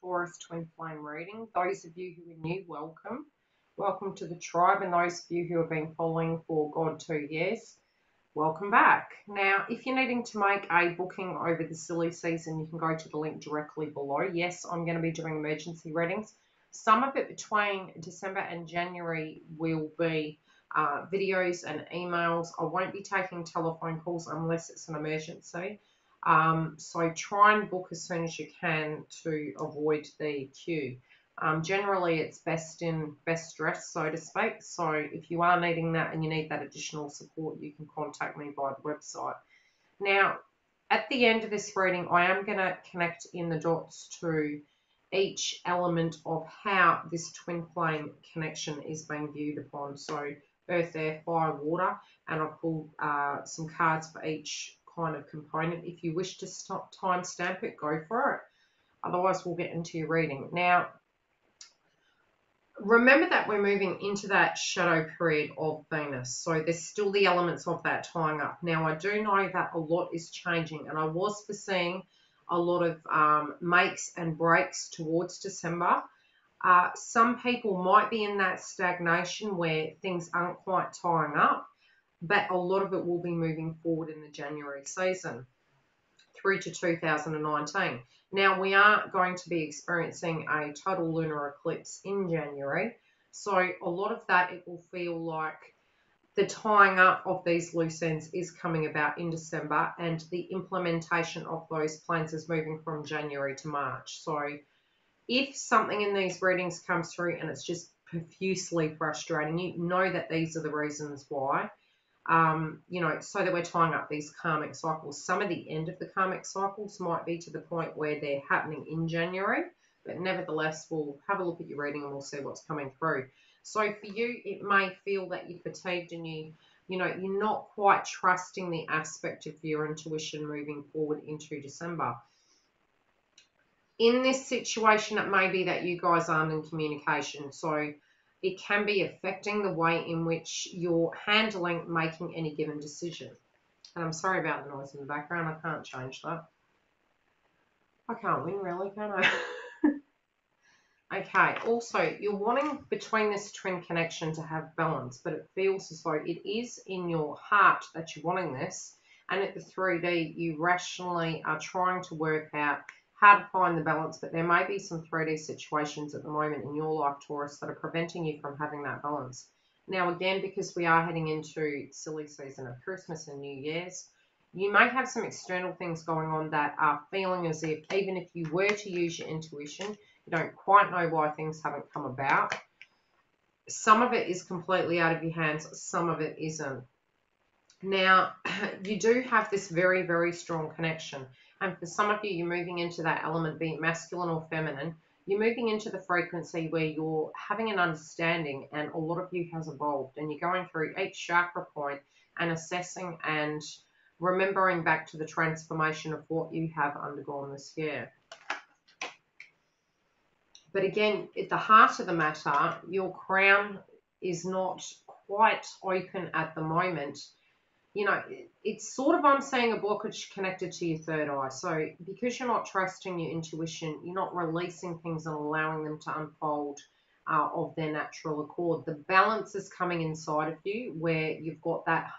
Taurus Twin Flame reading. Those of you who are new, welcome. Welcome to the tribe, and those of you who have been following for God 2 years, welcome back. Now, if you're needing to make a booking over the silly season, you can go to the link directly below. Yes, I'm going to be doing emergency readings. Some of it between December and January will be videos and emails. I won't be taking telephone calls unless it's an emergency. So try and book as soon as you can to avoid the queue. Generally, it's best dress, so to speak. So if you are needing that and you need that additional support, you can contact me by the website. Now, at the end of this reading, I am going to connect in the dots to each element of how this twin flame connection is being viewed upon. So earth, air, fire, water, and I'll pull some cards for each kind of component. If you wish to timestamp it, go for it. Otherwise, we'll get into your reading. Now, remember that we're moving into that shadow period of Venus. So there's still the elements of that tying up. Now, I do know that a lot is changing, and I was foreseeing a lot of makes and breaks towards December. Some people might be in that stagnation where things aren't quite tying up, but a lot of it will be moving forward in the January season through to 2019. Now, we are going to be experiencing a total lunar eclipse in January, so a lot of that, it will feel like the tying up of these loose ends is coming about in December, and the implementation of those plans is moving from January to March. So if something in these readings comes through and it's just profusely frustrating, you know that these are the reasons why. So that we're tying up these karmic cycles. Some of the end of the karmic cycles might be to the point where they're happening in January, but nevertheless, we'll have a look at your reading and we'll see what's coming through. So for you, it may feel that you're fatigued and you're not quite trusting the aspect of your intuition moving forward into December. In this situation, it may be that you guys aren't in communication, so it can be affecting the way in which you're handling making any given decision. And I'm sorry about the noise in the background. I can't change that. I can't win, really, can I? Okay, also, you're wanting between this twin connection to have balance, but it feels as though it is in your heart that you're wanting this. And at the 3D, you rationally are trying to work out how to find the balance, but there may be some 3D situations at the moment in your life, Taurus, that are preventing you from having that balance. Now, again, because we are heading into silly season of Christmas and New Year's, you may have some external things going on that are feeling as if, even if you were to use your intuition, you don't quite know why things haven't come about. Some of it is completely out of your hands, some of it isn't. Now, you do have this very, very strong connection. And for some of you, you're moving into that element, be it masculine or feminine. You're moving into the frequency where you're having an understanding, and a lot of you has evolved. And you're going through each chakra point and assessing and remembering back to the transformation of what you have undergone this year. But again, at the heart of the matter, your crown is not quite open at the moment. It's sort of, I'm saying, a blockage connected to your third eye. So because you're not trusting your intuition, you're not releasing things and allowing them to unfold of their natural accord. The balance is coming inside of you where you've got that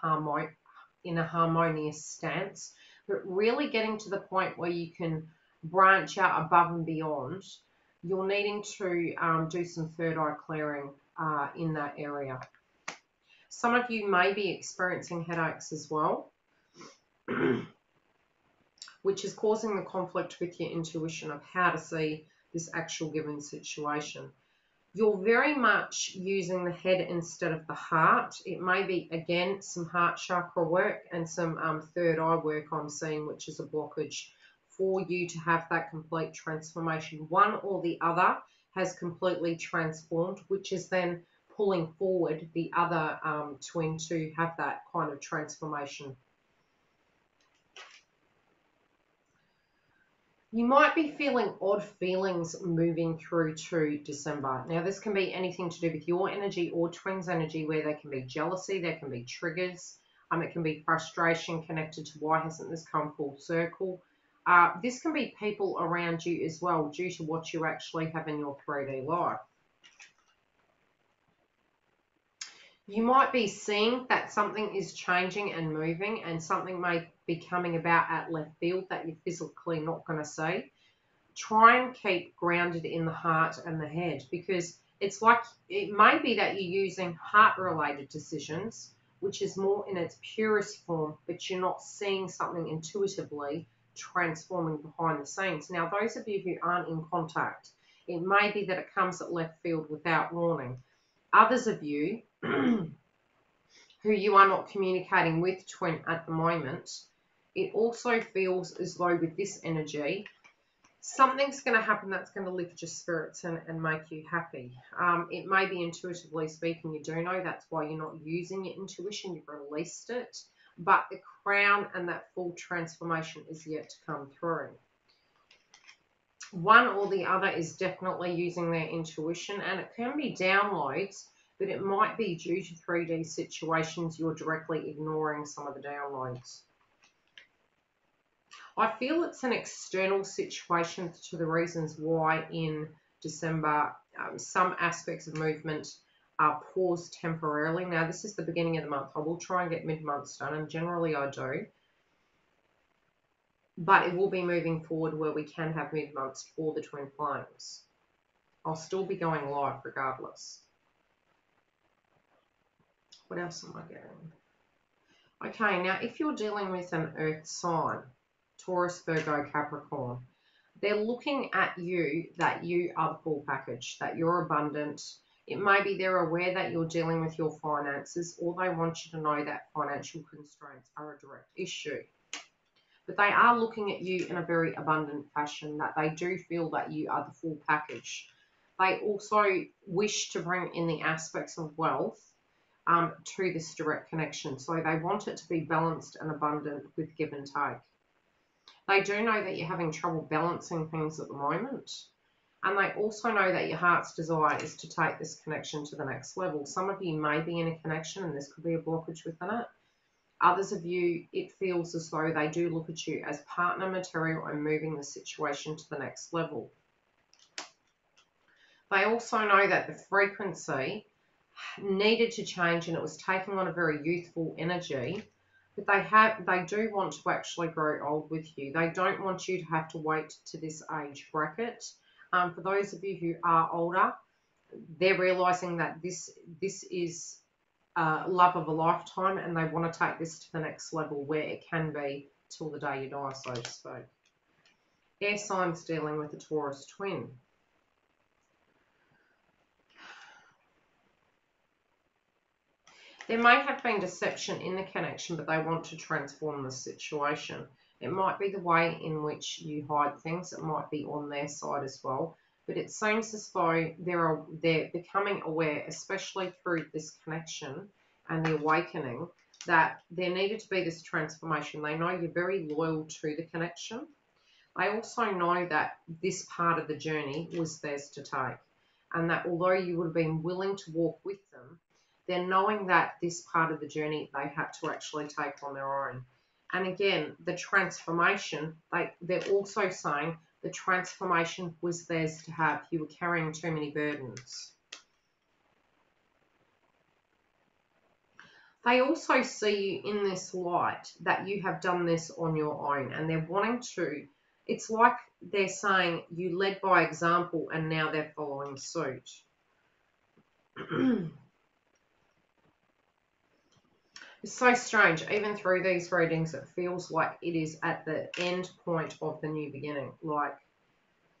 in a harmonious stance, but really getting to the point where you can branch out above and beyond. You're needing to do some third eye clearing in that area. Some of you may be experiencing headaches as well, which is causing the conflict with your intuition of how to see this actual given situation. You're very much using the head instead of the heart. It may be, again, some heart chakra work and some third eye work I'm seeing, which is a blockage for you to have that complete transformation. One or the other has completely transformed, which is then pulling forward the other twin to have that kind of transformation. You might be feeling odd feelings moving through to December. Now, this can be anything to do with your energy or twins' energy, where there can be jealousy, there can be triggers, it can be frustration connected to why hasn't this come full circle. This can be people around you as well, due to what you actually have in your 3D life. You might be seeing that something is changing and moving, and something may be coming about at left field that you're physically not going to see. Try and keep grounded in the heart and the head, because it's like it may be that you're using heart-related decisions, which is more in its purest form, but you're not seeing something intuitively transforming behind the scenes. Now, those of you who aren't in contact, it may be that it comes at left field without warning. Others of you who you are not communicating with, twin, at the moment, it also feels as though with this energy, something's going to happen that's going to lift your spirits and make you happy. It may be intuitively speaking, you do know, that's why you're not using your intuition, you've released it, but the crown and that full transformation is yet to come through. One or the other is definitely using their intuition, and it can be downloads, but it might be due to 3D situations you're directly ignoring some of the downloads. I feel it's an external situation to the reasons why in December some aspects of movement are paused temporarily. Now, this is the beginning of the month. I will try and get mid-months done, and generally I do. But it will be moving forward where we can have mid-months for the twin flames. I'll still be going live regardless. What else am I getting? Okay, now if you're dealing with an earth sign, Taurus, Virgo, Capricorn, they're looking at you that you are the full package, that you're abundant. It may be they're aware that you're dealing with your finances, or they want you to know that financial constraints are a direct issue. But they are looking at you in a very abundant fashion, that they do feel that you are the full package. They also wish to bring in the aspects of wealth to this direct connection. So they want it to be balanced and abundant with give and take. They do know that you're having trouble balancing things at the moment. And they also know that your heart's desire is to take this connection to the next level. Some of you may be in a connection and this could be a blockage within it. Others of you, it feels as though they do look at you as partner material and moving the situation to the next level. They also know that the frequency needed to change and it was taking on a very youthful energy, but they do want to actually grow old with you. They don't want you to have to wait to this age bracket. For those of you who are older, they're realizing that this is love of a lifetime, and they want to take this to the next level where it can be till the day you die, so to speak. Air signs dealing with the Taurus twin. There may have been deception in the connection, but they want to transform the situation. It might be the way in which you hide things. It might be on their side as well. But it seems as though they're becoming aware, especially through this connection and the awakening, that there needed to be this transformation. They know you're very loyal to the connection. They also know that this part of the journey was theirs to take, and that although you would have been willing to walk with them, they're knowing that this part of the journey they had to actually take on their own. And again, the transformation, they're also saying the transformation was theirs to have. You were carrying too many burdens. They also see you in this light that you have done this on your own, and they're wanting to, it's like they're saying you led by example and now they're following suit. It's so strange. Even through these readings, it feels like it is at the end point of the new beginning. Like,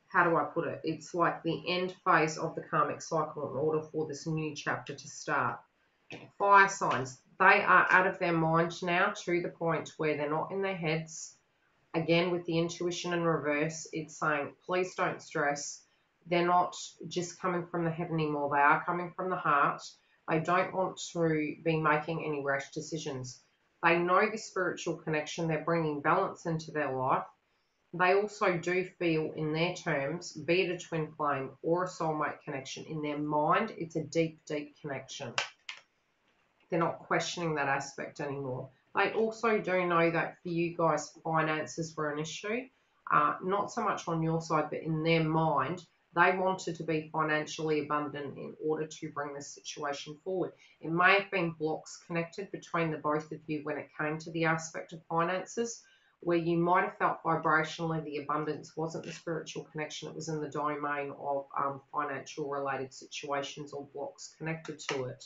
how do I put it? It's like the end phase of the karmic cycle in order for this new chapter to start. Fire signs. They are out of their mind now to the point where they're not in their heads. Again, with the intuition in reverse, it's saying, please don't stress. They're not just coming from the head anymore. They are coming from the heart. They don't want to be making any rash decisions. They know the spiritual connection. They're bringing balance into their life. They also do feel, in their terms, be it a twin flame or a soulmate connection, in their mind, it's a deep, deep connection. They're not questioning that aspect anymore. They also do know that for you guys, finances were an issue. not so much on your side, but in their mind, they wanted to be financially abundant in order to bring this situation forward. It may have been blocks connected between the both of you when it came to the aspect of finances, where you might have felt vibrationally the abundance wasn't the spiritual connection, it was in the domain of financial related situations or blocks connected to it.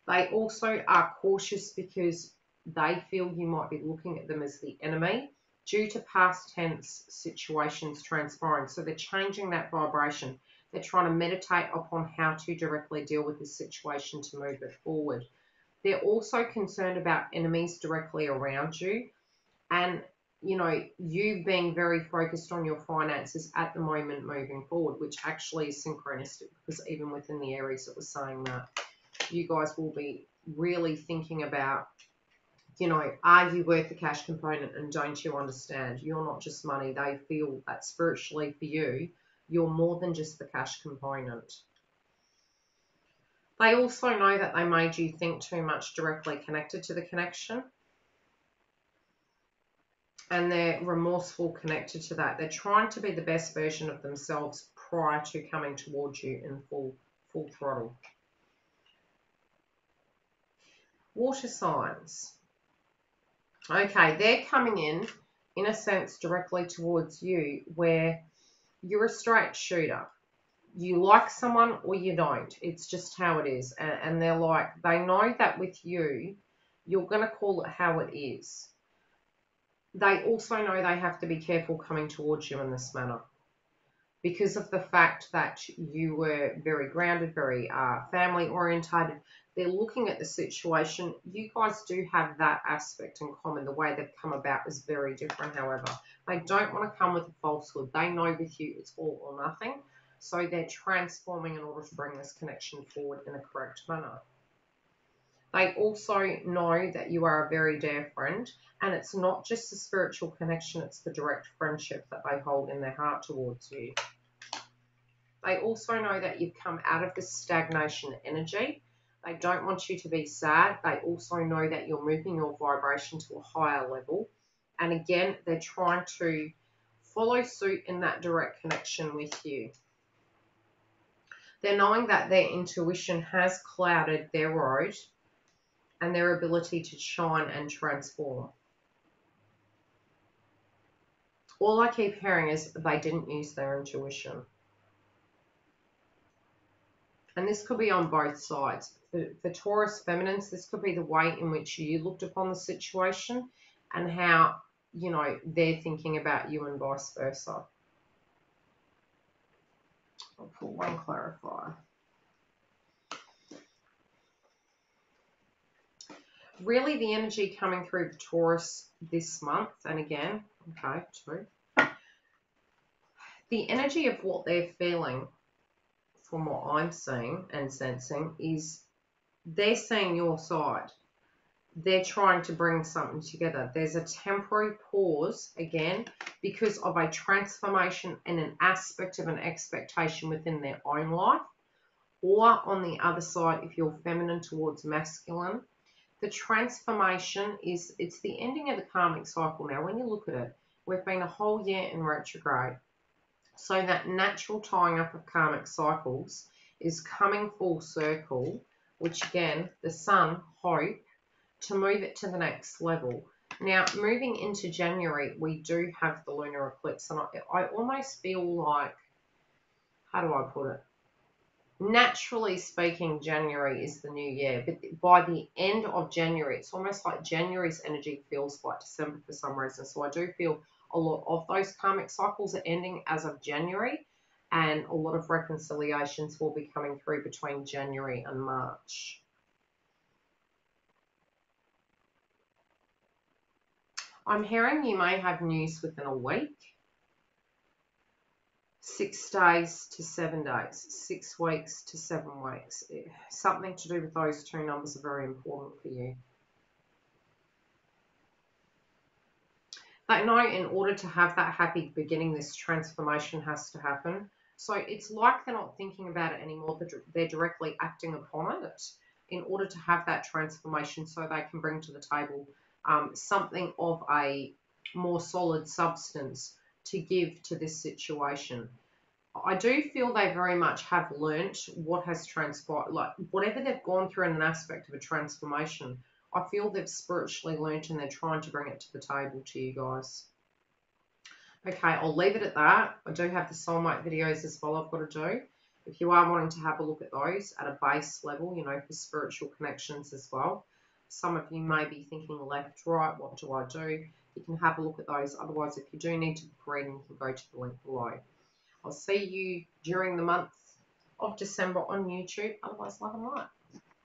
They also are cautious because they feel you might be looking at them as the enemy due to past tense situations transpiring. So they're changing that vibration. They're trying to meditate upon how to directly deal with this situation to move it forward. They're also concerned about enemies directly around you and, you know, you being very focused on your finances at the moment moving forward, which actually is synchronistic because even within the Aries it was saying that you guys will be really thinking about, you know, are you worth the cash component and don't you understand? You're not just money. They feel that spiritually for you, you're more than just the cash component. They also know that they made you think too much directly connected to the connection. And they're remorseful connected to that. They're trying to be the best version of themselves prior to coming towards you in full throttle. Water signs. Okay, they're coming in a sense, directly towards you where you're a straight shooter. You like someone or you don't. It's just how it is. And they're like, they know that with you, you're going to call it how it is. They also know they have to be careful coming towards you in this manner because of the fact that you were very grounded, very family orientated. They're looking at the situation. You guys do have that aspect in common. The way they've come about is very different, however. They don't want to come with a falsehood. They know with you it's all or nothing. So they're transforming in order to bring this connection forward in a correct manner. They also know that you are a very dear friend, and it's not just a spiritual connection, it's the direct friendship that they hold in their heart towards you. They also know that you've come out of this stagnation energy. They don't want you to be sad. They also know that you're moving your vibration to a higher level. And again, they're trying to follow suit in that direct connection with you. They're knowing that their intuition has clouded their road and their ability to shine and transform. All I keep hearing is they didn't use their intuition. And this could be on both sides. For Taurus feminines, this could be the way in which you looked upon the situation and how, you know, they're thinking about you and vice versa. I'll put one clarifier. Really, the energy coming through for Taurus this month, and again, okay, two. The energy of what they're feeling, from what I'm seeing and sensing, is they're seeing your side. They're trying to bring something together. There's a temporary pause, again, because of a transformation and an aspect of an expectation within their own life. Or on the other side, if you're feminine towards masculine, the transformation is, it's the ending of the karmic cycle now. When you look at it, we've been a whole year in retrograde. So that natural tying up of karmic cycles is coming full circle, which again, the sun, hope, to move it to the next level. Now, moving into January, we do have the lunar eclipse, and I almost feel like, how do I put it? Naturally speaking, January is the new year, but by the end of January, it's almost like January's energy feels like December for some reason. So I do feel a lot of those karmic cycles are ending as of January, and a lot of reconciliations will be coming through between January and March. I'm hearing you may have news within a week. 6 days to 7 days, 6 weeks to 7 weeks. Something to do with those two numbers are very important for you. They know in order to have that happy beginning, this transformation has to happen. So it's like they're not thinking about it anymore. They're directly acting upon it in order to have that transformation so they can bring to the table something of a more solid substance to give to this situation. I do feel they very much have learnt what has transpired, like whatever they've gone through in an aspect of a transformation. I feel they've spiritually learnt and they're trying to bring it to the table to you guys. Okay, I'll leave it at that. I do have the soulmate videos as well I've got to do. If you are wanting to have a look at those at a base level, you know, for spiritual connections as well. Some of you may be thinking left, right, what do I do? You can have a look at those. Otherwise, if you do need to book reading, you can go to the link below. I'll see you during the month of December on YouTube. Otherwise, love and light.